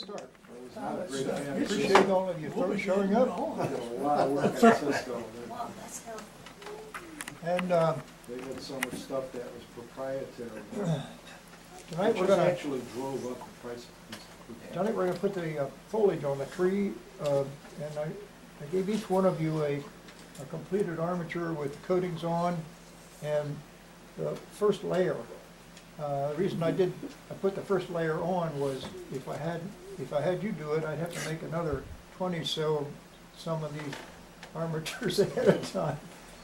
start. It's not a great I idea. appreciate all of you folks showing up. A lot of work at Cisco. Wow, that's helpful. And They had so much stuff that was proprietary. tonight we're Which gonna drove up the price of these. tonight we're gonna put the foliage on the tree, and I gave each one of you a completed armature with coatings on, and the first layer. The reason I put the first layer on was if I had you do it, I'd have to make another 20 so some of these armatures ahead of time.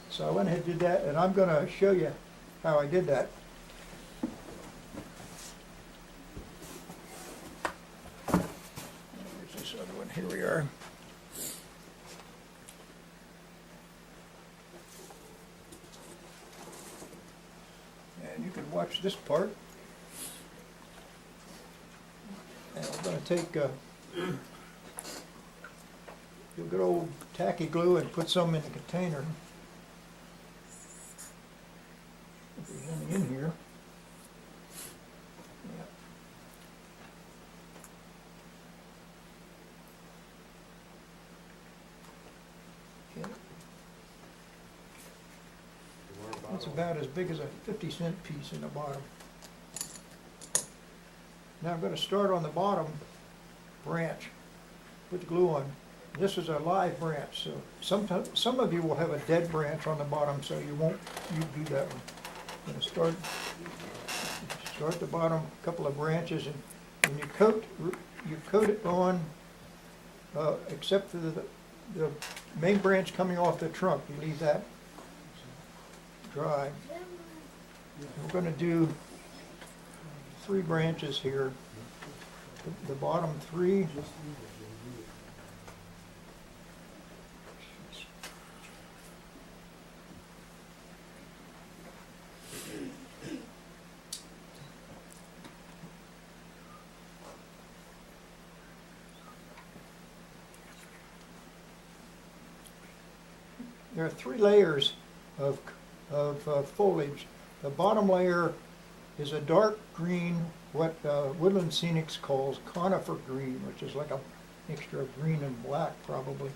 So I went ahead and did that, and I'm gonna show you how I did that. Here's this other one, here we are. And you can watch this part. And I'm going to take good old tacky glue and put some in the container. If there's any in here. Yeah. Okay. It's about as big as a 50-cent piece in the bottom. Now I'm going to start on the bottom branch, put the glue on. This is a live branch, so sometimes some of you will have a dead branch on the bottom, so you do that one. I'm going to start the bottom, a couple of branches, and when you coat it on, except for the main branch coming off the trunk. You leave that dry. We're going to do 3 branches here. The bottom 3. There are 3 layers of foliage. The bottom layer is a dark green, what Woodland Scenics calls conifer green, which is like a mixture of green and black probably.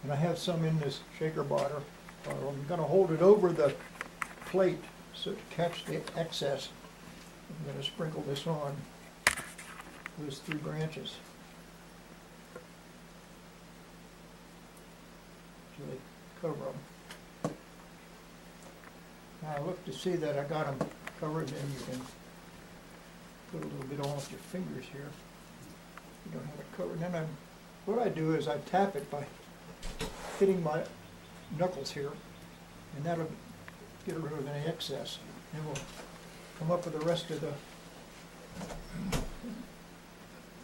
And I have some in this shaker bottle. I'm going to hold it over the plate so to catch the excess. I'm going to sprinkle this on those 3 branches. So they cover them. Now look to see that I got them covered, and you can put a little bit on with your fingers here. You don't have it covered. Then what I do is I tap it by hitting my knuckles here, and that'll get rid of any excess. And we'll come up with the rest of the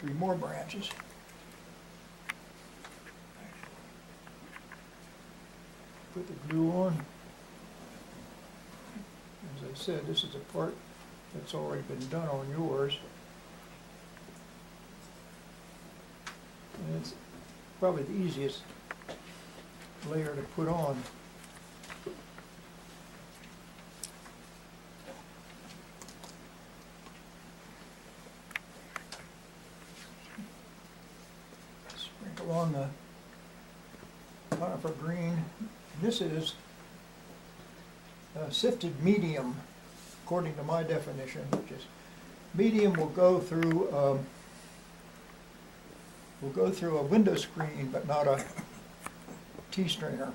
3 more branches. Put the glue on. As I said, this is a part that's already been done on yours. And it's probably the easiest layer to put on. Sprinkle on the conifer green. This is sifted medium, according to my definition, which is medium will go through a window screen, but not a tea strainer.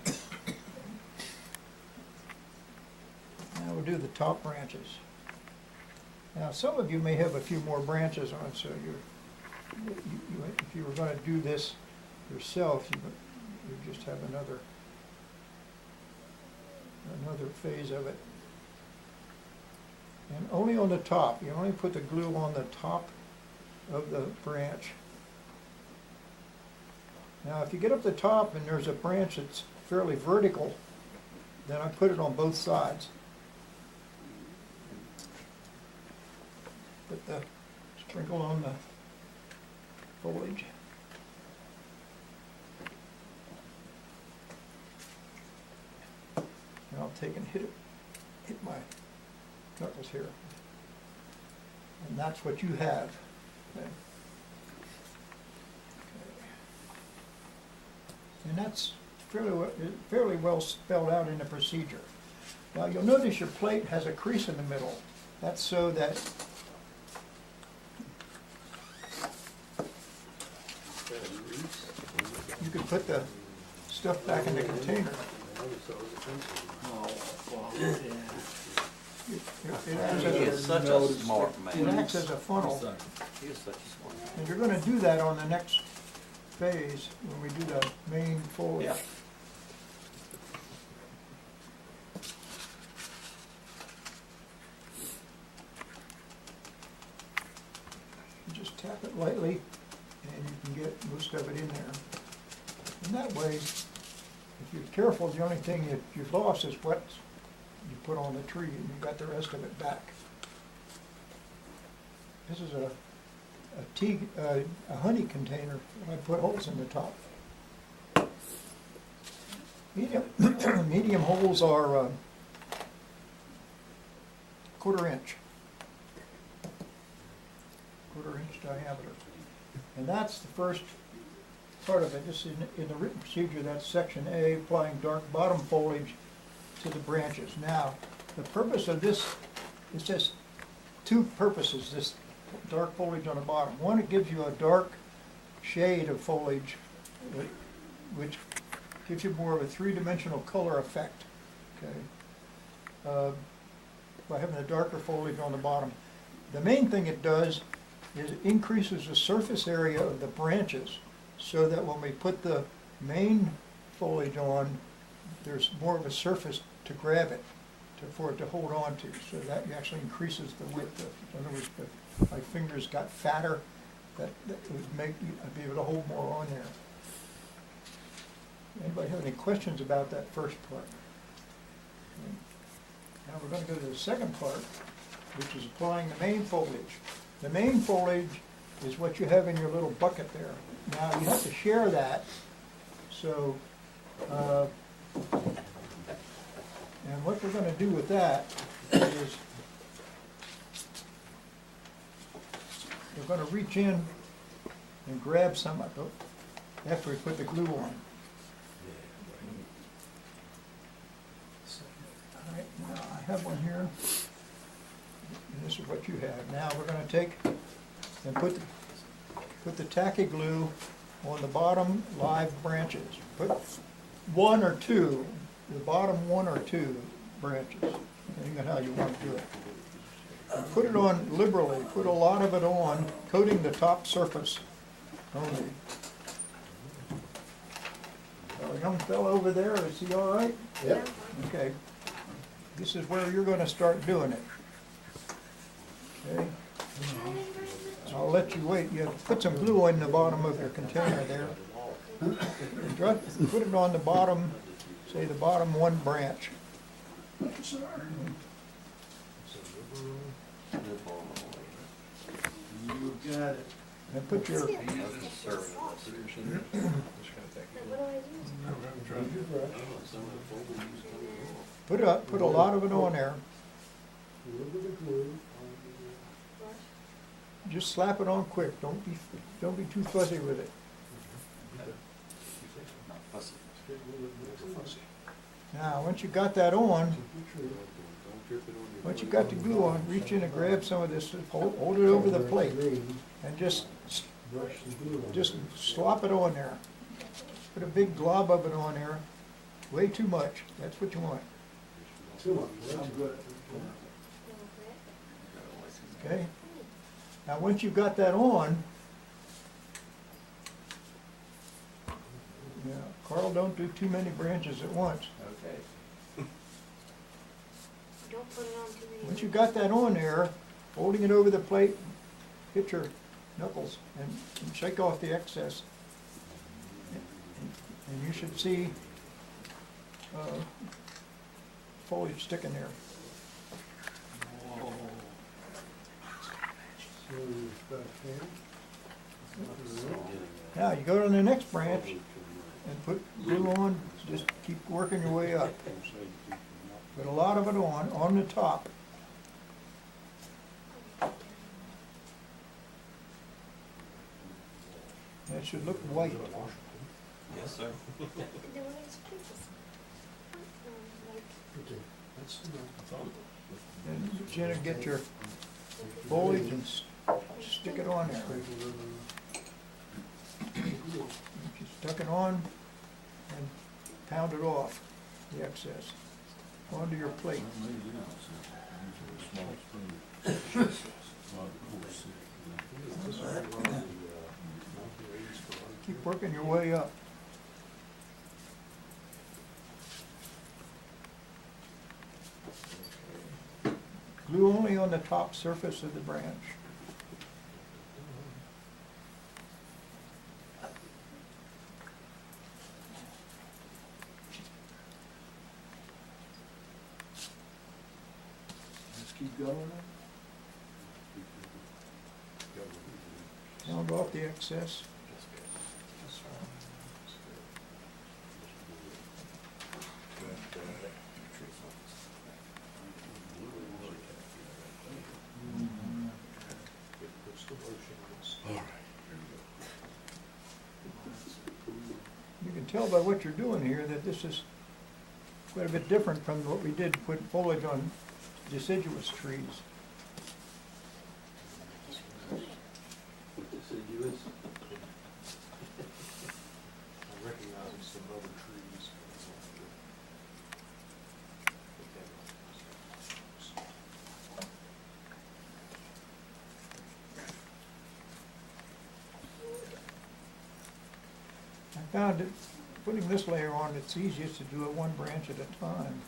Now we'll do the top branches. Now some of you may have a few more branches on, so if you were going to do this yourself, you just have another phase of it. And only on the top. You only put the glue on the top of the branch. Now if you get up the top and there's a branch that's fairly vertical, then I put it on both sides. Put the sprinkle on the foliage. And I'll take and hit my knuckles here. And that's what you have. Okay. And that's fairly well spelled out in the procedure. Now, you'll notice your plate has a crease in the middle. That's so that you can put the stuff back in the container. It acts He is as such a smart it man. acts as a funnel. He is such a smart man. And you're gonna do that on the next phase, when we do the main foliage. Yeah. You just tap it lightly, and you can get most of it in there. And that way, if you're careful, the only thing that you've lost is what you put on the tree, and you got the rest of it back. This is a honey container. I put holes in the top. Medium holes are 1/4 inch. 1/4 inch diameter. And that's the first part of it. Just in the written procedure, that's section A, applying dark bottom foliage to the branches. Now, the purpose of this, it says two purposes, this dark foliage on the bottom. One, it gives you a dark shade of foliage, which gives you more of a three-dimensional color effect, okay? By having a darker foliage on the bottom. The main thing it does is it increases the surface area of the branches so that when we put the main foliage on, there's more of a surface to grab it, for it to hold on to. So that actually increases the width. In other words, if my fingers got fatter, that would make I'd be able to hold more on there. Anybody have any questions about that first part? Okay. Now we're going to go to the second part, which is applying the main foliage. The main foliage is what you have in your little bucket there. Now you have to share that, so, and what we're going to do with that is we're going to reach in and grab some of it after we put the glue on. All right, now I have one here, and this is what you have. Now we're going to take and put the tacky glue on the bottom live branches. Put one or two, the bottom one or two branches, depending on how you want to do it. And put it on liberally, put a lot of it on, coating the top surface only. Our young fellow over there, is he all right? Yep. Okay. This is where you're going to start doing it. Okay? I'll let you wait. You put some glue in the bottom of your container there. Put it on the bottom, say the bottom one branch. You got it. And put your, put a lot of it on there. Just slap it on quick. Don't be too fuzzy with it. Now, once you got that on, once you got the glue on, reach in and grab some of this, hold it over the plate, and just slop it on there. Put a big glob of it on there. Way too much. That's what you want. I'm good. Okay? Now, once you've got that on, yeah, Carl, don't do too many branches at once. Okay. Don't put it on too many. Once you've got that on there, holding it over the plate, hit your knuckles and shake off the excess. And you should see foliage sticking there. Now, you go to the next branch and put glue on, just keep working your way up. Put a lot of it on the top. And it should look white. Yes, sir. They were nice places. Like, Okay, that's enough. And Jenna, get your foliage and stick it on there. Just tuck it on and pound it off, the excess, onto your plate. Keep working your way up. Glue only on the top surface of the branch. Just keep going. Pound off the excess. You can tell by what you're doing here that this is quite a bit different from what we did put foliage on deciduous trees. Deciduous. I recognize some other trees. I found that putting this layer on, it's easiest to do it one branch at a time.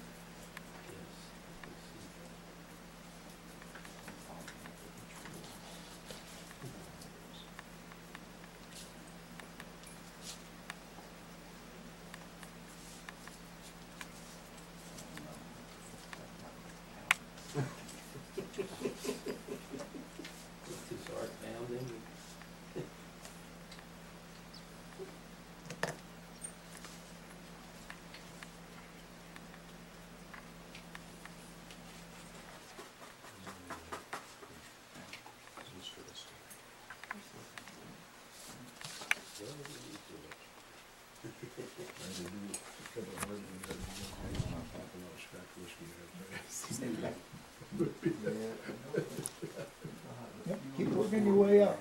Yep, keep working your way up.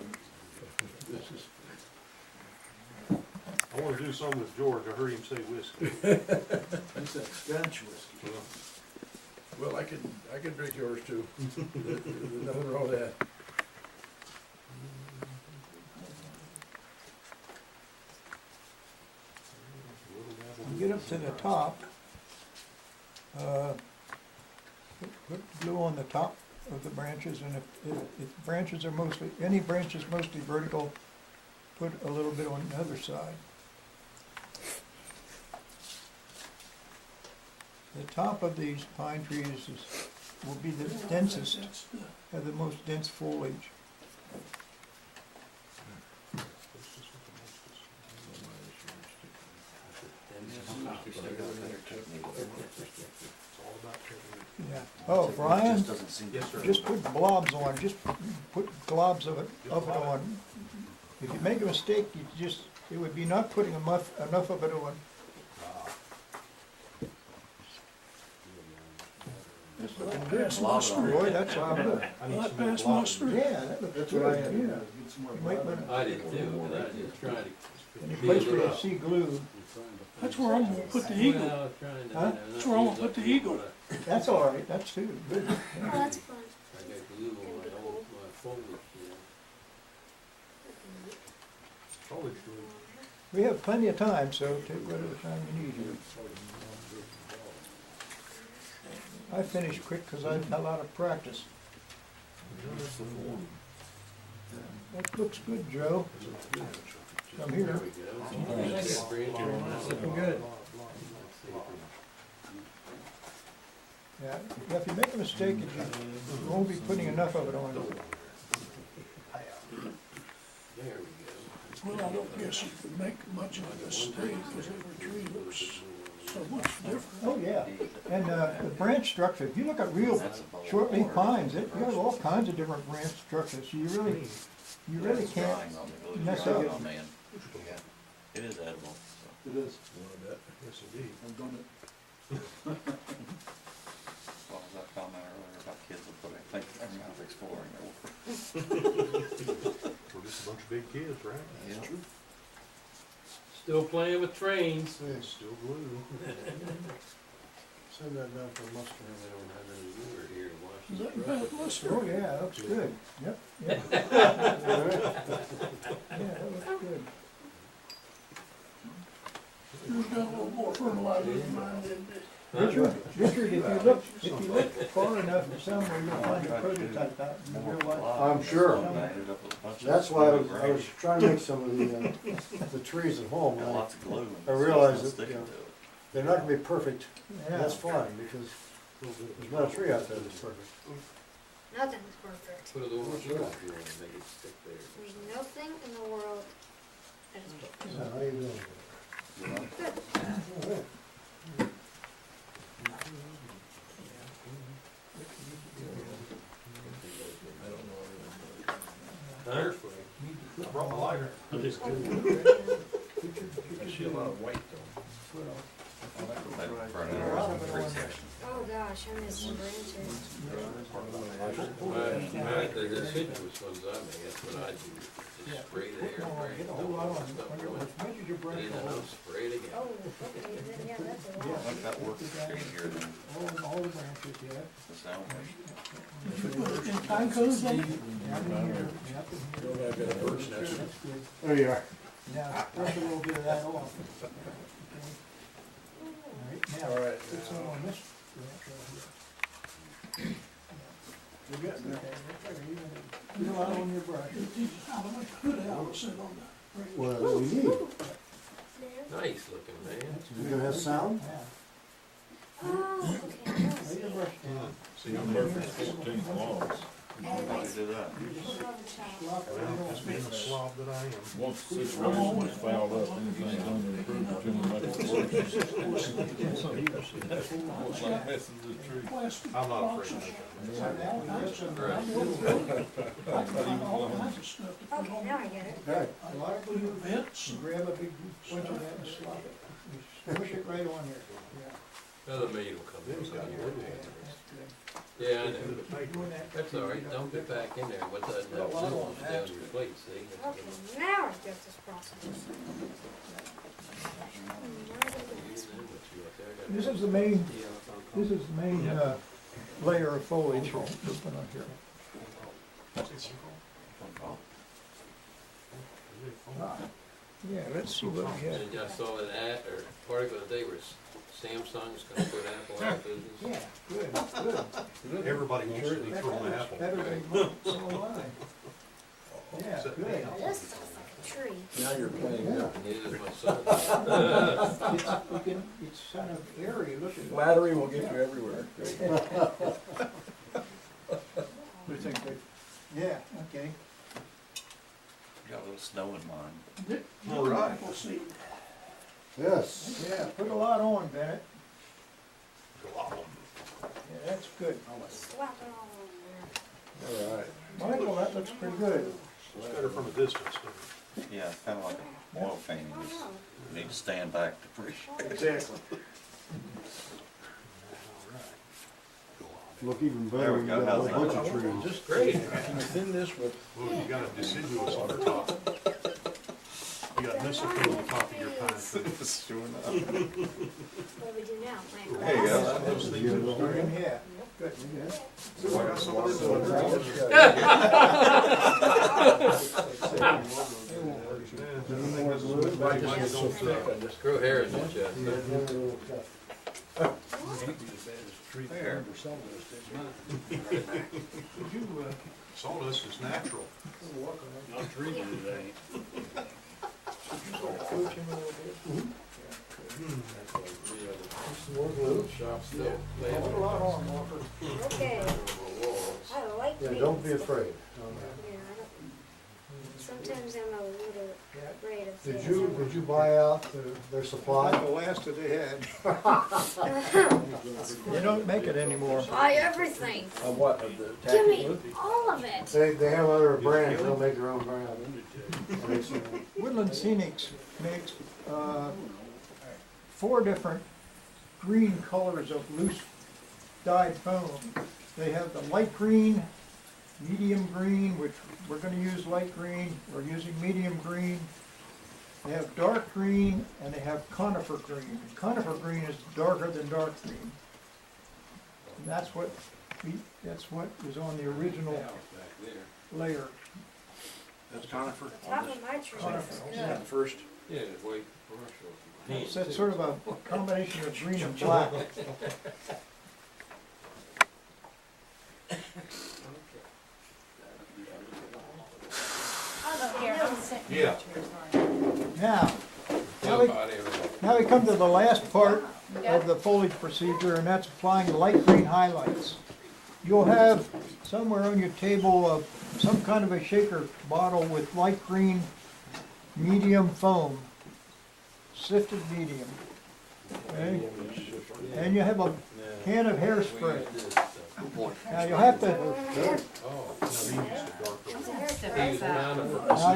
I wanna do some with George, I heard him say whiskey. That's that Scotch whiskey. Well, I can drink yours too. There's nothing wrong with that. You get up to the top, put glue on the top of the branches, and if branches are mostly, any branch is mostly vertical, put a little bit on the other side. The top of these pine trees will be the densest, have the most dense foliage. Yeah. Oh, Brian, Just doesn't seem. Yes, sir. just put blobs on, just put globs of it on. If you make a mistake, it would be not putting enough of it on. That's looking good, Roy, that's how good. I need Not some more past blobs. mustard. Yeah, that looks That's good, what I had, yeah. get some more. You might want I did too, but I just trying to. any place where you see glue, That's where I'm gonna put the eagle. Well, trying to, Huh? you know, That's not where I'm use gonna up put the the eagle. what that's all right, that's too good. oh, that's fun. I got glue on my foliage, you know. Foliage glue. We have plenty of time, so take whatever time you need here. I finished quick because I've had a lot of practice. That looks good, Joe. Come here. There we go. Nice. Looking good. Yeah, if you make a mistake, you won't be putting enough of it on. There we go. Well, I don't guess you could make much of a mistake, because every tree looks so much different. Oh, yeah. And the branch structure, if you look at real short-leaf pines, you have all kinds of different branch structures. So you really can't mess up. Oh, man. Yeah, it is edible, so. It is. Yes, indeed. I've done it. Well, as I commented earlier about kids will put anything out of exploring over. We're just a bunch of big kids, right? Yeah. True. Still playing with trains. Still glue. Send that down for muster. We don't have any water here to wash Is this that truck bad with. luster? Oh, yeah, that looks good. Yep, yep. Yeah, that looks good. Yours got a little more fertilizer than mine did. Richard, if you look far enough somewhere, you'll find a prototype out in real life. I'm sure. Somewhere. That's why I was trying to make some of the trees at home. Got and lots of glue. I realize it's that, sticking you know, to it. they're not gonna be perfect. Yeah. That's fine, because there's not a tree out there that's perfect. Nothing's perfect. Put a little more glue if you want to make it stick there. There's nothing in the world that is perfect. So how you doing? Good. Huh? I brought my lighter. Richard, I see a lot of white though. They burn it A lot in of it three on- sections. Oh gosh, I missed some branches. The deciduous ones I make, that's what I do. Just spray the air, right? Get a whole lot on, Stuff when going. as much as you brush And the then whole, I'll spray it again. Oh, okay, then, yeah, that's a I lot. think that works easier than all the branches, yeah. the sound waves. If you put it in pine cones, then Down in here, yep, in here. I've got a bird's Sure, nest. that's good. There you are. Now, brush a little bit of that off. Okay. All right, now, put some on this branch right here. You got it. Okay, you know, on your brush. it teaches how to make a hood out of sit on the branch. Well, that's what we need. There. Nice looking, man. You gonna have sound? Yeah. Oh, okay. Lay your brush down. See, I'm perfect 14 long. Why do you do that? Slop it right Well, on. just being the slob that I am. Once the situation is fouled up, anything's unimproved, Jimmy make it worse. It's like messing with the tree. Plastic I'm not boxes. afraid of All kinds of- Right. I can find all kinds of stuff to put Okay, on. now I get it. Okay. A lot of Put your people vents. grab a big bunch of that and slop it. You smush it right on there. Yeah. Another maid will come in. Them's got sometime. glue. That's good. Yeah, I Do know. the paper. Doing that. That's all right, dump it back in there, what's that, that sizzles down your plate, see? Okay, now I get this process. This is the main, layer of foliage we'll put on here. Ah, yeah, let's see what we have. And I saw an ad, or article today where Samsung's gonna put Apple out of business. Yeah, good. Everybody wants to be thrown an apple. Better than so am I. Yeah, good. Now this sounds like a tree. Now you're playing. Neither is my son. It's kind of airy looking. Flattery will get you everywhere. We think that, yeah, okay. Got a little snow in mine. Dick, All right. apple seed. Yes. Yeah, put a lot on, Bennett. Go on. Yeah, that's good. Slap it all over there. All right. Michael, that looks pretty good. It's better from a distance, too. Yeah, it's kind of like an oil painting. Oh, Just- no. You need to stand back to appreciate it. Exactly. Look even There better we when you go. got a How's whole that? bunch of trees. Just great. Can you thin this with? Well, you got a deciduous on the top. You got mistletoe on the top of your pine tree. Sure enough. What do we do now? Plant There you go. grass? Those things are starting. Yeah, good. So I got some of this on Just grow hair in your chest. There. Sawdust is natural. Not treated today. Shop still. Put a lot on, Walker. Okay, Walls. I like Yeah, these. don't be afraid. Yeah, I don't, sometimes I'm a little afraid of Did things. you, did you buy out their supply? The last that they had. They don't make it anymore. Buy everything. Of what, of the Give me all of it. They have other brands, they'll make their own brand. Woodland Scenics makes, 4 different green colors of loose dyed foam. They have the light green, medium green, which we're gonna use light green, we're using medium green. They have dark green, and they have conifer green. Conifer green is darker than dark green. And that's what is on the original Back there. layer. That's conifer. Top of my tree. Yeah. First. Yeah, white commercial. So that's sort of a combination of green and black. Yeah. Now, Somebody or- now we come to the last part of the foliage procedure, and that's applying light green highlights. You'll have somewhere on your table some kind of a shaker bottle with light green medium foam, sifted medium. Okay? And you have a can of hairspray. Now you'll have to, Oh, Now,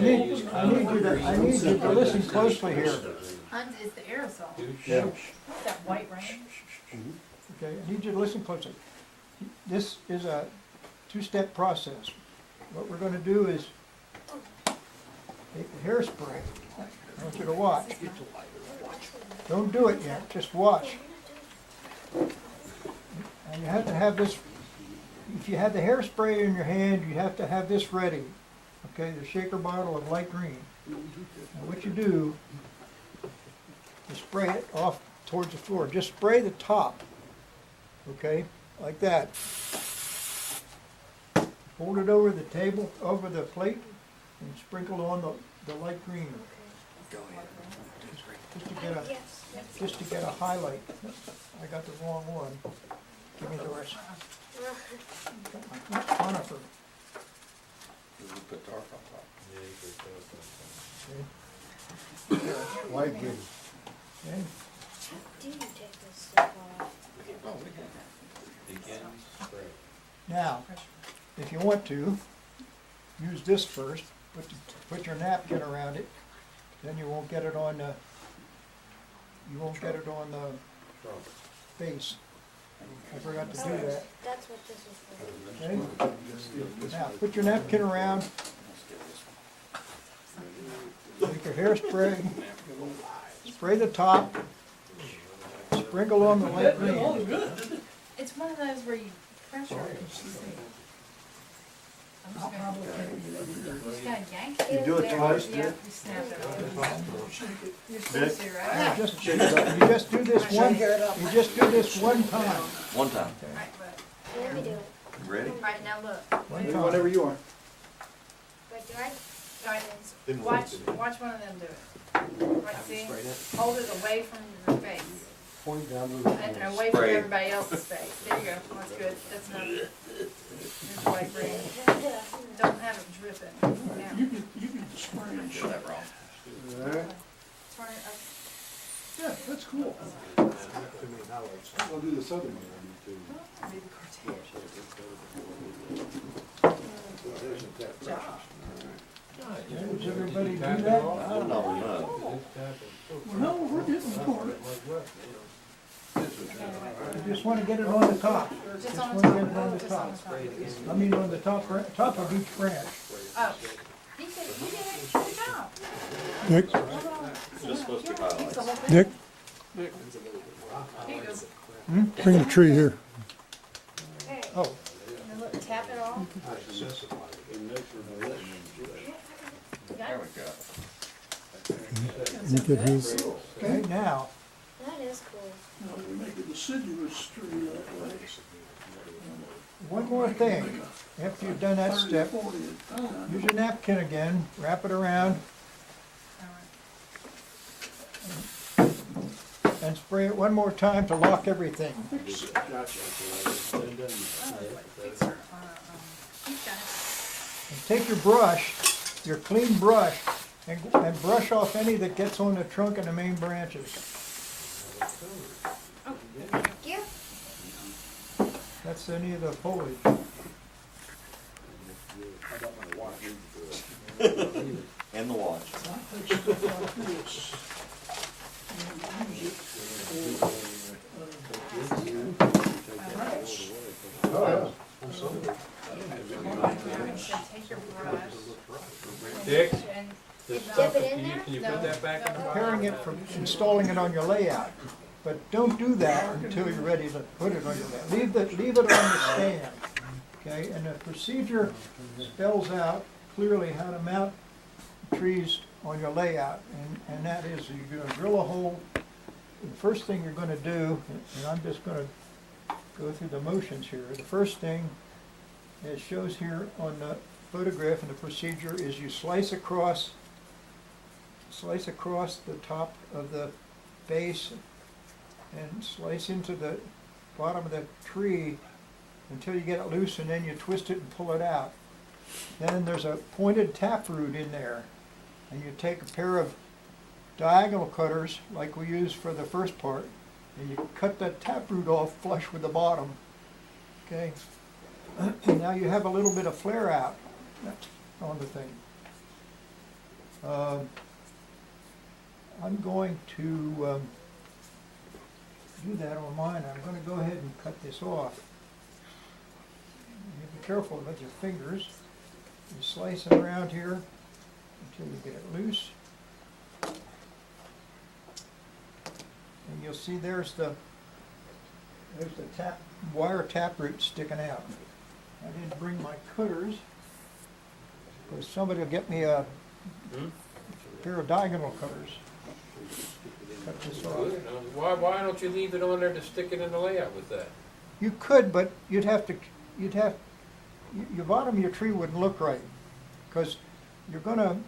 they use the darker. he used conifer. now I need you to listen closely here. It's the aerosol. Yeah. That white rain. Okay, I need you to listen closely. This is a 2-step process. What we're gonna do is take the hairspray. I want you to watch. Don't do it yet, just watch. And you have to have this, if you have the hairspray in your hand, you have to have this ready. Okay, the shaker bottle of light green. Now what you do, you spray it off towards the floor. Just spray the top, okay, like that. Hold it over the table, over the plate, and sprinkle on the light green. Just to get a, Yes. just to get a highlight. I got the wrong one. Give me the rest. Conifer. We put dark on top. Okay. Light green. Okay. Do you take this stuff off? Begin spray. Now, if you want to, use this first. Put your napkin around it. Then you won't get it on the, face. I forgot to do that. That's what this is for. Okay? Now, put your napkin around. Take your hairspray. Spray the top. Sprinkle on the light green. It's one of those where you pressure it. I'm just gonna, you just gotta yank it. You do it twice, Yeah, Dick? you snap it over. You're Dick? supposed to, right? Now, you just do this one, you just do this one time. One time. Right, but, Let me do it. You ready? right, now look. One time. Whatever you want. But do I? Right, Then watch one of them do it. Right, see? Hold it away from your face. Point down to the. And away from Spray. everybody else's face. There you go. That's good. That's enough. Here's white green. Don't have it dripping. Now, You can spray and shut it. Alright. turn it up. Yeah, that's cool. I'll do this other one. Read the cartoon. Does everybody do that? I don't know. Well, no, we're getting started. You just want to get it on the top. Just Just on want the to get it on top. the Just on top. the top. I mean, on the top of each branch. Oh, he did a good job. Dick, Just supposed to highlight. Dick, Here you go. bring the tree here. Oh, Now look, tap it off. There we go. You get his. okay, now, That is cool. Now, we make a deciduous tree that way. one more thing. After you've done that step, 30, 40 at a time. use your napkin again, wrap it around, All right. and spray it one more time to lock everything. Oh, fix her. He's got it. And take your brush, your clean brush, and brush off any that gets on the trunk and the main branches. Thank you. That's any of the foliage. And the watch. Take stuff like this, and use it Dick? And This No. stuff, Dip it in can you, there? can you No. put that back in the box? Preparing it for installing it on your layout. But don't do that until you're ready to put it on your layout. Leave it on the stand, okay? And the procedure spells out clearly how to mount trees on your layout. And that is, you're gonna drill a hole. The first thing you're gonna do, and I'm just gonna go through the motions here. The first thing, it shows here on the photograph and the procedure, is you slice across the top of the base and slice into the bottom of the tree until you get it loose, and then you twist it and pull it out. Then there's a pointed taproot in there, and you take a pair of diagonal cutters like we use for the first part, and you cut that taproot off flush with the bottom, okay? Now you have a little bit of flare out on the thing. I'm going to do that on mine. I'm going to go ahead and cut this off. You be careful with your fingers. You slice it around here until you get it loose. And you'll see there's the wire taproot sticking out. I didn't bring my cutters, because somebody will get me a pair of diagonal cutters. Cut this off. Good. Now, why don't you leave it on there to stick it in the layout with that? You could, but your bottom of your tree wouldn't look right, because you're gonna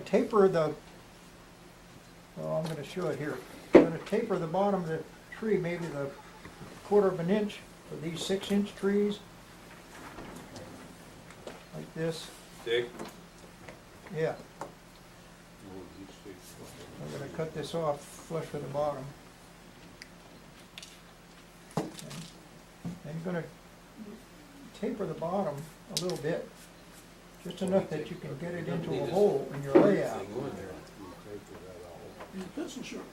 taper the, well, I'm gonna show it here. You're gonna taper the bottom of the tree, maybe the 1/4 of an inch for these 6-inch trees, like this. Dick? Yeah. I'm gonna cut this off flush with the bottom. And you're gonna taper the bottom a little bit, just enough that you can get it into a hole in your layout. Thing on there. Use a pencil sharp.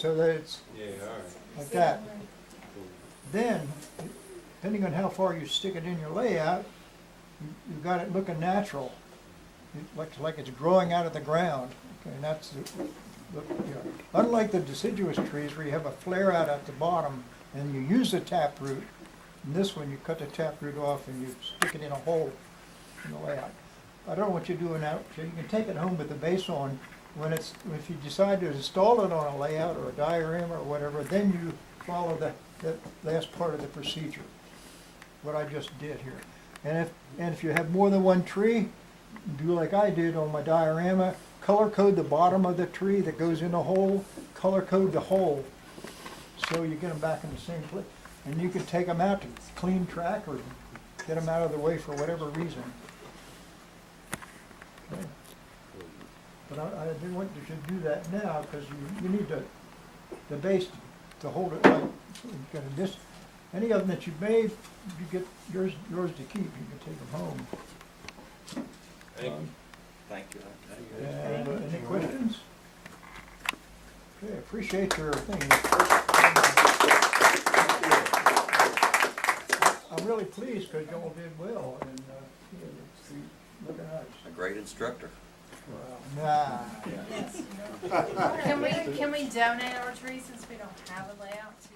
So that it's Yeah, all right. like that. Then, depending on how far you stick it in your layout, you've got it looking natural. It looks like it's growing out of the ground. Okay, and that's, unlike the deciduous trees where you have a flare out at the bottom and you use the taproot, in this one you cut the taproot off and you stick it in a hole in the layout. I don't know what you're doing now, so you can take it home with the base on. If you decide to install it on a layout or a diorama or whatever, then you follow that last part of the procedure, what I just did here. And if you have more than one tree, do like I did on my diorama, color code the bottom of the tree that goes in the hole, color code the hole, so you get them back in the same place. And you can take them out to clean track or get them out of the way for whatever reason. Okay. But I didn't want you to do that now, because you need the base to hold it like, any of them that you've made, you get yours to keep, you can take them home. Thank you. Thank you. Any questions? Okay, appreciate your thing. I'm really pleased because y'all did well, and it's looking nice. A great instructor. Nah. Can we donate our trees since we don't have a layout to